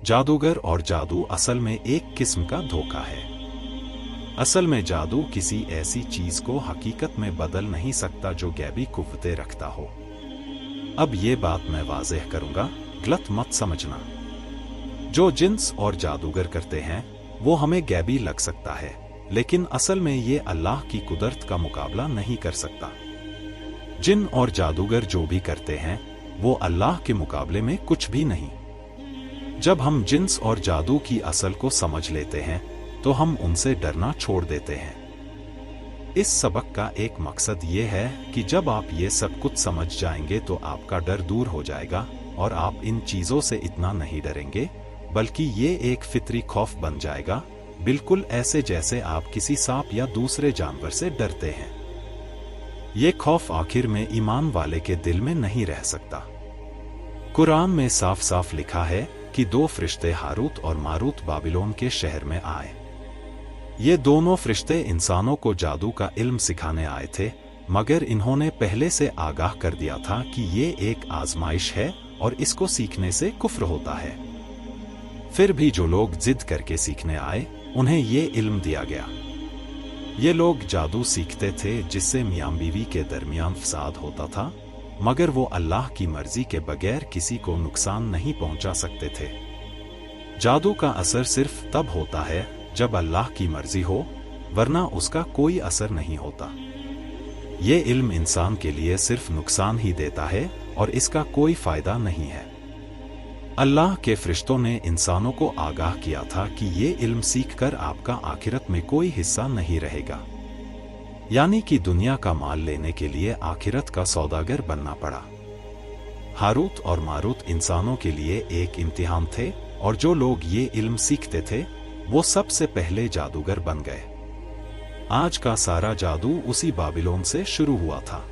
जादूगर और जादू असल में एक किस्म का धोखा है। असल में जादू किसी ऐसी चीज को हकीकत में बदल नहीं सकता जो गैबी कुव्वतें रखता हो। अब ये बात मैं वाज़ेह करूंगा, गलत मत समझना। जो जिन्स और जादूगर करते हैं वो हमें गैबी लग सकता है, लेकिन असल में ये अल्लाह की कुदरत का मुकाबला नहीं कर सकता। जिन और जादूगर जो भी करते हैं वो अल्लाह के मुकाबले में कुछ भी नहीं। जब हम जिन्स और जादू की असल को समझ लेते हैं तो हम उनसे डरना छोड़ देते हैं। इस सबक का एक मकसद ये है कि जब आप ये सब कुछ समझ जाएंगे तो आपका डर दूर हो जाएगा और आप इन चीज़ों से इतना नहीं डरेंगे, बल्कि ये एक फितरी खौफ बन जाएगा, बिल्कुल ऐसे जैसे आप किसी सांप या दूसरे जानवर से डरते हैं। ये खौफ आखिर में ईमान वाले के दिल में नहीं रह सकता। कुरान में साफ साफ लिखा है कि दो फरिश्ते हारूत और मारूत बाबिलोन के शहर में आए। ये दोनों फरिश्ते इंसानों को जादू का इल्म सिखाने आए थे, मगर इन्होंने पहले से आगाह कर दिया था कि ये एक आजमाइश है और इसको सीखने से कुफ्र होता है। फिर भी जो लोग जिद करके सीखने आए उन्हें ये इल्म दिया गया। ये लोग जादू सीखते थे जिससे मियां बीवी के दरमियान फसाद होता था, मगर वो अल्लाह की मर्जी के बगैर किसी को नुकसान नहीं पहुंचा सकते थे। जादू का असर सिर्फ तब होता है जब अल्लाह की मर्जी हो, वरना उसका कोई असर नहीं होता। ये इल्म इंसान के लिए सिर्फ नुकसान ही देता है और इसका कोई फायदा नहीं है। अल्लाह के फरिश्तों ने इंसानों को आगाह किया था कि ये इल्म सीखकर आपका आखिरत में कोई हिस्सा नहीं रहेगा, यानी कि दुनिया का माल लेने के लिए आखिरत का सौदागर बनना पड़ा। हारूत और मारूत इंसानों के लिए एक इम्तिहान थे और जो लोग ये इल्म सीखते थे वो सबसे पहले जादूगर बन गए। आज का सारा जादू उसी बाबिलोन से शुरू हुआ था।